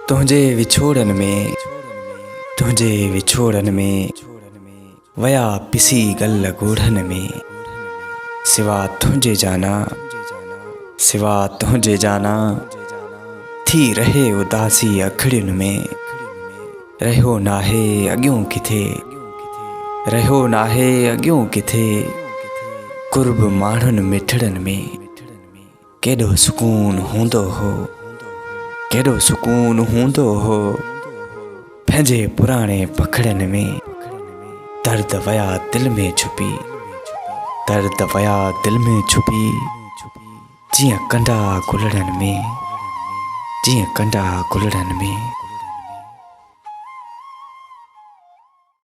तुझे विछोड़न में वया पिसी गल गोढ़न में। सिवा तुझे जाना थी रहे उदासी अखड़िन में। रहो नाहे अग्यों किथे कुर्ब माण्हुनि मिठड़न में। केॾो सुकून हूंदो हो पंहिंजे पुराणे पखड़नि में। दर्द वया दिल में छुपी जियां कंडा गुलड़न में।